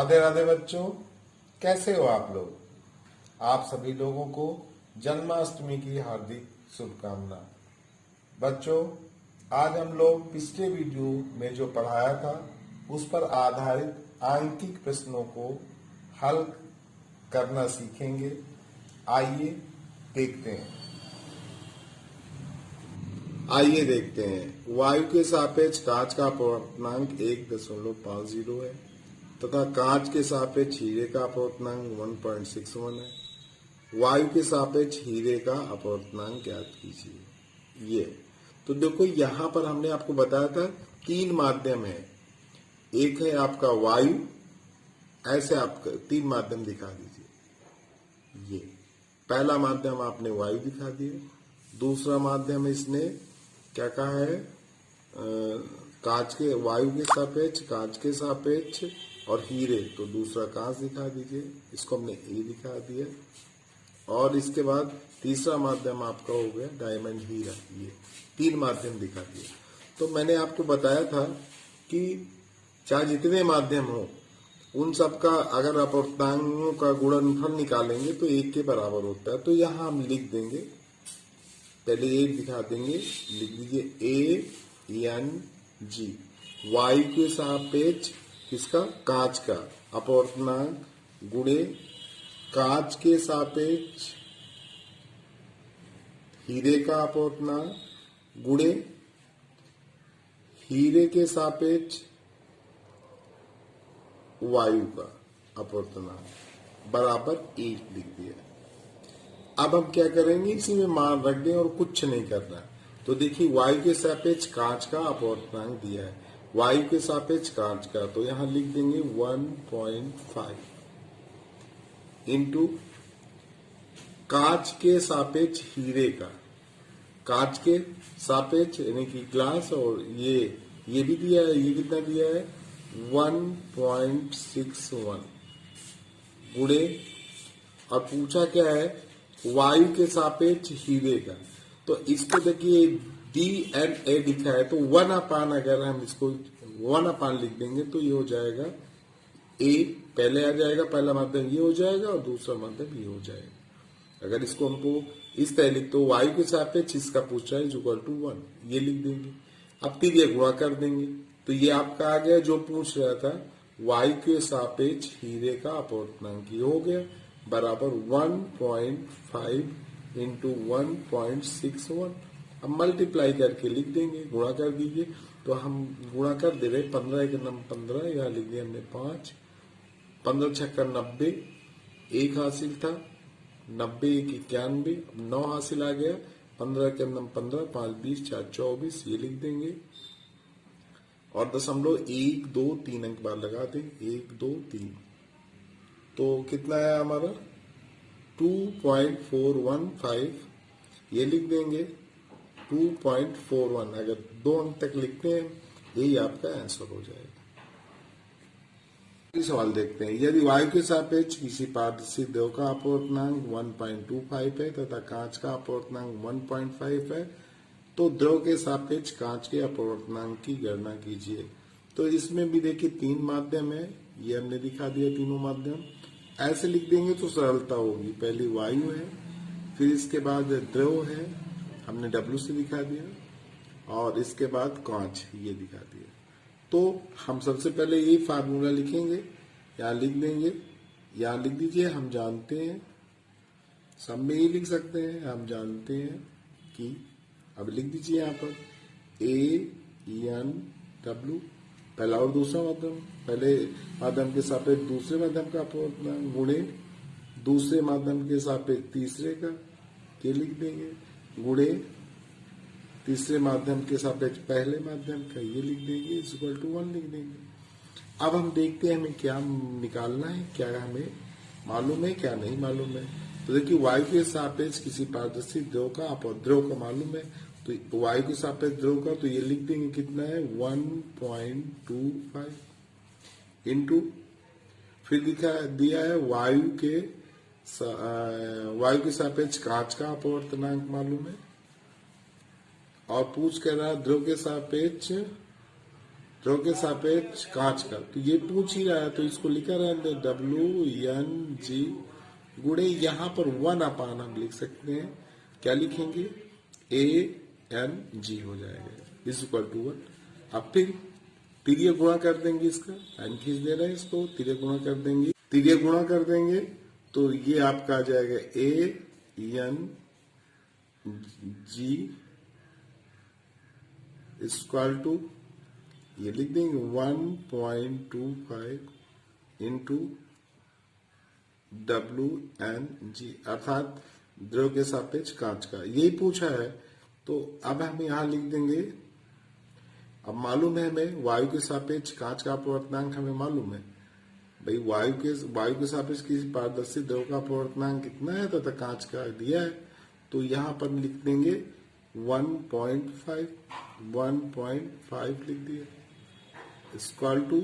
राधे राधे बच्चों, कैसे हो आप लोग। आप सभी लोगों को जन्माष्टमी की हार्दिक शुभकामना। बच्चों, आज हम लोग पिछले वीडियो में जो पढ़ाया था उस पर आधारित आंकिक प्रश्नों को हल करना सीखेंगे। आइए देखते हैं। वायु के सापेक्ष कांच का अपवर्तनांक 1.50 है तथा कांच के सापेक्ष हीरे का अपवर्तनांक 1.61 है। वायु के सापेक्ष हीरे का अपवर्तनांक ज्ञात कीजिए। ये तो देखो, यहाँ पर हमने आपको बताया था तीन माध्यम है। एक है आपका वायु, ऐसे आपका तीन माध्यम दिखा दीजिए। ये पहला माध्यम आपने वायु दिखा दिया। दूसरा माध्यम इसने क्या कहा है, कांच के, वायु के सापेक्ष, कांच के सापेक्ष और हीरे, तो दूसरा कांच दिखा दीजिए। इसको हमने ए दिखा दिया। और इसके बाद तीसरा माध्यम आपका हो गया डायमंड हीरा। ये तीन माध्यम दिखा दिए। तो मैंने आपको बताया था कि चाहे जितने माध्यम हो उन सब का अगर अपवर्तनांकों का गुणनफल निकालेंगे तो एक के बराबर होता है। तो यहाँ हम लिख देंगे, पहले एक दिखा देंगे, लिख दीजिए ANG। वायु के सापेक्ष किसका, कांच का अपवर्तनांक गुणे कांच के सापेक्ष हीरे का अपवर्तनांक गुणे हीरे के सापेक्ष वायु का अपवर्तनांक बराबर 1 लिख दिया। अब हम क्या करेंगे, इसी में मान रख दें और कुछ नहीं करना। तो देखिए, वायु के सापेक्ष कांच का अपवर्तनांक दिया है, वायु के सापेक्ष कांच का, तो यहां लिख देंगे 1.5 इंटू कांच के सापेक्ष हीरे का, कांच के सापेक्ष यानी कि ग्लास, और ये भी दिया है, ये कितना दिया है 1.61 गुणे, और पूछा क्या है वायु के सापेक्ष हीरे का। तो इसको देखिए DNA लिखा है, तो 1/, अगर हम इसको 1/, लिख देंगे तो ये हो जाएगा A, पहले आ जाएगा, पहला माध्यम ये हो जाएगा और दूसरा माध्यम ये हो जाएगा। अगर इसको हमको इस तरह लिख, तो वायु के सापेक्ष इसका पूछ रहा है इक्वल टू 1, ये लिख देंगे। अब फिर ये गुणा कर देंगे, तो ये आपका आ गया जो पूछ रहा था, वायु के सापेक्ष हीरे का अपवर्तनांक, ये हो गया बराबर 1.5 इंटू 1.61। अब मल्टीप्लाई करके लिख देंगे, गुणा कर दीजिए। तो हम गुणा कर दे रहे, 15 के नम 15, यहाँ लिख दिया हमने 5, 15 छक्का 90, 1 हासिल था, 90 1 91, 9 हासिल आ गया, 15 के नम 15, 5 20, 4 24, ये लिख देंगे। और दशमलव 1 2 3 अंक बार लगा दें, 1 2 3, तो कितना है हमारा 2.415, ये लिख देंगे 2.41। अगर 2 अंक तक लिखते हैं यही आपका आंसर हो जाएगा। सवाल देखते हैं, यदि वायु के सापेक्ष किसी पारदर्शी द्रव का अपवर्तनांक 1.25 है तथा कांच का अपवर्तनांक 1.5 है, तो द्रव के सापेक्ष कांच के अपवर्तनांक की गणना कीजिए। तो इसमें भी देखिए तीन माध्यम है, ये हमने दिखा दिया तीनों माध्यम। ऐसे लिख देंगे तो सरलता होगी, पहले वायु है, फिर इसके बाद द्रव है, हमने W से दिखा दिया, और इसके बाद कांच, ये दिखा दिया। तो हम सबसे पहले ये फार्मूला लिखेंगे, यहाँ लिख देंगे, यहाँ लिख दीजिए, हम जानते हैं, सब में ही लिख सकते हैं, हम जानते हैं कि, अब लिख दीजिए यहाँ पर ANW, पहला और दूसरा माध्यम, पहले माध्यम के सापेक्ष दूसरे माध्यम का अपवर्तनांक गुणे दूसरे माध्यम के सापेक्ष तीसरे का, ये लिख देंगे, गुणे तीसरे माध्यम के सापेक्ष पहले माध्यम का, ये लिख देंगे, इक्वल टू 1 लिख देंगे। अब हम देखते हैं हमें क्या निकालना है, क्या हमें मालूम है, क्या नहीं मालूम है। तो देखिए, वायु के सापेक्ष किसी पारदर्शी द्रव का द्रव का मालूम है, तो वायु के सापेक्ष द्रव का, तो ये लिख देंगे कितना है 1.25 इंटू, फिर दिया है वायु के सापेक्ष कांच का अपवर्तनांक मालूम है, और पूछ कर रहा द्रव के सापेक्ष द्रव के सापेक्ष कांच का, तो ये पूछ ही रहा है तो इसको लिखा रहने WNG गुणे यहाँ पर 1 हम लिख सकते हैं। क्या लिखेंगे? ANG हो जाएगा इज इक्वल टू 1। अब फिर तिर्य गुणा कर देंगे, इसका टाइम खींच दे रहे हैं, इसको तिर्य गुणा कर देंगे, तिर्य गुणा कर देंगे तो ये आपका आ जाएगा ANG इक्वल टू, ये लिख देंगे 1.25 इंटू WNG अर्थात द्रव के सापेक्ष कांच का, यही पूछा है। तो अब हम यहां लिख देंगे, अब मालूम है हमें वायु के सापेक्ष कांच का अपवर्तनांक हमें मालूम है भाई, वायु के सापेक्ष किसी पारदर्शी द्रव का अपवर्तनांक कितना है तथा कांच का दिया है, तो यहां पर लिख देंगे 1.5 लिख दिया इक्वल टू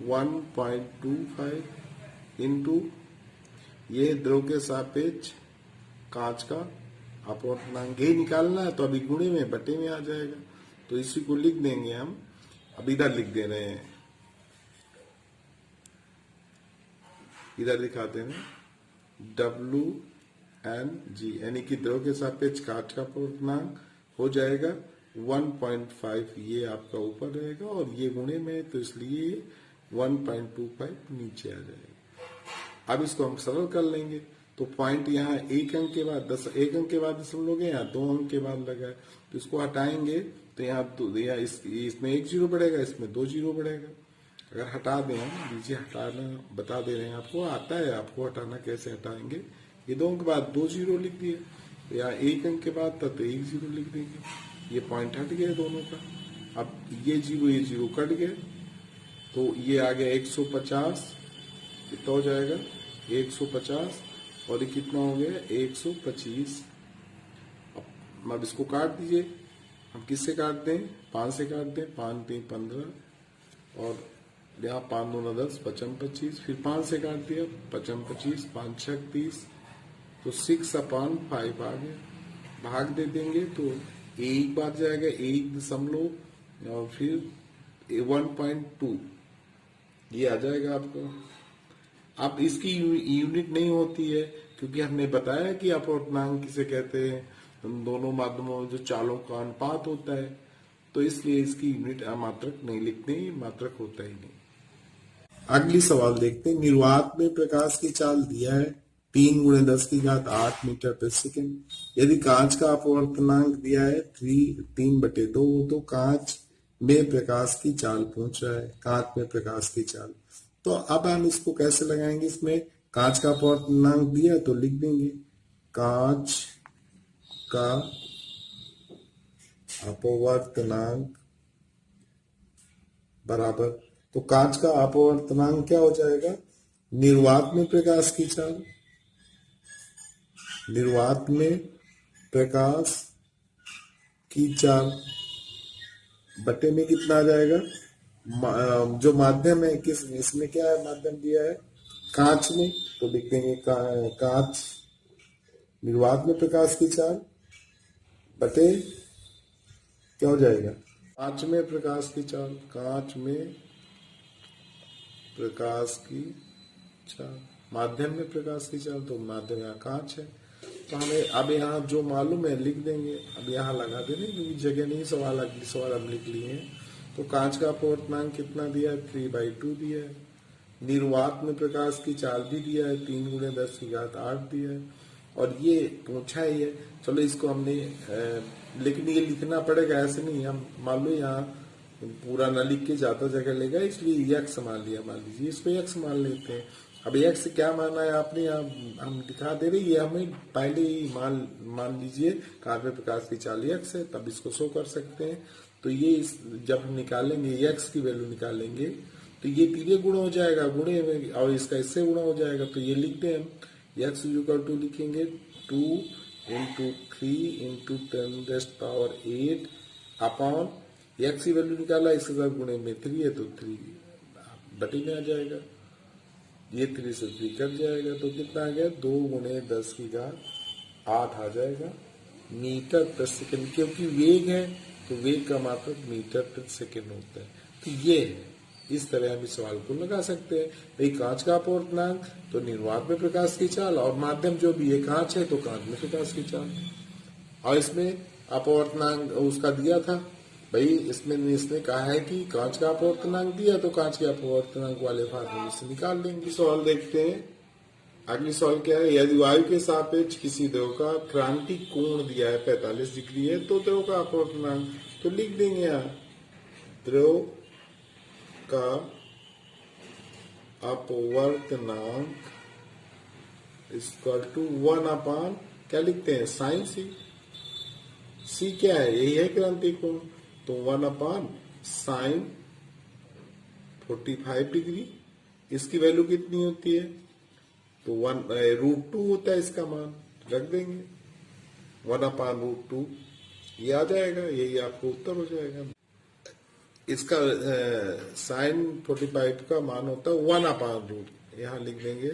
1.25 इंटू ये द्रव के सापेक्ष कांच का अपवर्तनांक ही निकालना है, तो अभी गुणे में बटे में आ जाएगा, तो इसी को लिख देंगे हम। अब इधर लिख दे रहे हैं, इधर दिखाते हैं WNG यानी कि द्रव के सापेक्ष कांच का अपवर्तनांक हो जाएगा 1.5, ये आपका ऊपर रहेगा और ये गुणे में, तो इसलिए 1.25 नीचे आ जाएगा। अब इसको हम सरल कर लेंगे, तो पॉइंट यहाँ 1 अंक के बाद 1 अंक के बाद दशमलव गए, यहाँ 2 अंक के बाद लगा है, तो इसको हटाएंगे तो यहाँ इसमें 1 जीरो बढ़ेगा, इसमें 2 जीरो बढ़ेगा। अगर हटा दें हम, नीचे हटाना बता दे रहे हैं आपको, आता है आपको हटाना, कैसे हटाएंगे। ये 2 अंक के बाद 2 जीरो लिख दिए, तो यहाँ 1 अंक के बाद था तो 1 जीरो लिख देंगे, ये पॉइंट हट गया दोनों का। अब ये जीरो कट गए, तो ये आ गया 150, कितना हो जाएगा 150, और ये कितना हो गया 125। अब इसको काट दीजिए, हम किससे काटते हैं? 5 से काटते हैं, 5 3 15, और यहाँ 5 2 10, 55 25, फिर 5 से काट दिया 55 25, 5 6 30, तो 6/5 आ गया, भाग दे देंगे तो एक बार जाएगा 1 और फिर 1.2, ये आ जाएगा आपको। अब इसकी यूनिट नहीं होती है, क्योंकि हमने बताया कि अपवर्तनांक किसे कहते हैं, दोनों माध्यमों में जो चालों का अनुपात होता है, तो इसलिए इसकी यूनिट अमात्रक नहीं लिखते, मात्रक होता ही नहीं। अगली सवाल देखते हैं। निर्वात में प्रकाश की चाल दिया है 3 × 10⁸ मीटर प्रति सेकेंड। यदि कांच का अपवर्तनांक दिया है 3/2, तो कांच में प्रकाश की चाल पूछ रहा है, कांच में प्रकाश की चाल। तो अब हम इसको कैसे लगाएंगे? इसमें कांच का अपवर्तनांक दिया तो लिख देंगे कांच का अपवर्तनांक बराबर, तो कांच का अपवर्तनांक क्या हो जाएगा? निर्वात में प्रकाश की चाल, निर्वात में प्रकाश की चाल बटे में कितना आ जाएगा? जो माध्यम है, किस इसमें क्या है, माध्यम दिया है कांच में, तो लिख देंगे कांच, निर्वात में प्रकाश की चाल बटे क्या हो जाएगा? कांच में प्रकाश की चाल, कांच में प्रकाश की चाल, माध्यम में प्रकाश की चाल, तो माध्यम यहाँ कांच है, तो हमें अब यहाँ जो मालूम है लिख देंगे। अब यहाँ लगा देंगे क्योंकि जगह नहीं, सवाल अगली सवाल हम लिख लिए हैं। तो कांच का अपवर्तनांक कितना दिया है? 3/2 दिया है। निर्वात में प्रकाश की चाल भी दिया है, 3 × 10⁸ दिया है, और ये पूछा ही है। चलो इसको हमने लेकिन ये लिखना पड़ेगा, ऐसे नहीं, हम मान लो यहाँ पूरा न लिख के ज्यादा जगह लेगा, इसलिए यक्स मान लिया, मान लीजिए इसको यक्स मान लेते हैं। अब यक्स क्या माना है आपने, यहाँ हम दिखा दे रहे, ये हमें पहले ही मान लीजिए कांच में प्रकाश की चाल यक्स है, तब इसको शो कर सकते हैं। तो ये जब हम निकालेंगे यक्स की वैल्यू निकालेंगे, तो ये तिर्य गुणा हो जाएगा, गुणे में, और इसका इससे गुणा हो जाएगा, तो ये लिख दें हम यक्स = लिखेंगे 2 × 3 × 10⁸ अपॉन यक्स की वैल्यू निकाला, इसके साथ गुणे में 3 है तो 3 बटे में आ जाएगा, ये 3 से 3 कट जाएगा, तो कितना आ गया? 2 × 10⁸ आ जाएगा मीटर प्रति सेकंड। क्योंकि वेग है तो वेग का मात्रक मीटर प्रति सेकेंड होता है। तो ये है, इस तरह हम इस सवाल को लगा सकते हैं। भाई कांच का अपवर्तनांक तो निर्वात में प्रकाश की चाल, और माध्यम जो भी है कांच है तो कांच में प्रकाश की चाल। और इसमें अपवर्तनांक उसका दिया था भाई, इसमें इसने कहा है कि कांच का अपवर्तनांक दिया तो कांच के अपवर्तनांक वाले फार्मूले से निकाल लेंगे। सवाल देखते हैं। अगली सवाल क्या है, यदि वायु के सापेक्ष किसी द्रव का क्रांतिक कोण दिया है 45 डिग्री है तो द्रव का अपवर्तनांक तो लिख देंगे यहाँ, द्रव का अपवर्तनांक इक्वल टू 1 क्या लिखते हैं, साइन सी। सी क्या है, यही है क्रांतिक कोण, तो 1/sin 45 डिग्री। इसकी वैल्यू कितनी होती है, तो 1√2 होता है इसका मान, रख देंगे 1/√2, ये आ जाएगा, यही आपको उत्तर हो जाएगा। इसका साइन 45 का मान होता है 1/√, यहां लिख देंगे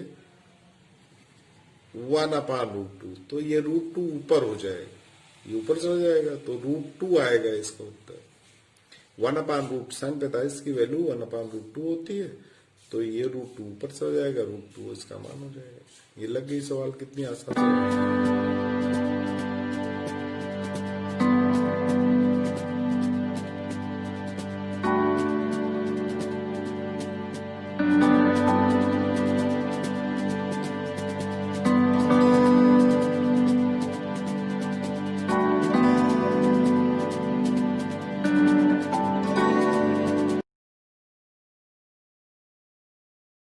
1/√2, तो ये √2 ऊपर हो जाएगा, ये ऊपर चला जाएगा तो √2 आएगा इसका उत्तर। 1/√, साइन 45 की वैल्यू 1/√2 होती है, तो ये √2 ऊपर चला जाएगा, √2 इसका मान हो जाएगा। ये लग गई सवाल, कितनी आसान सवाल।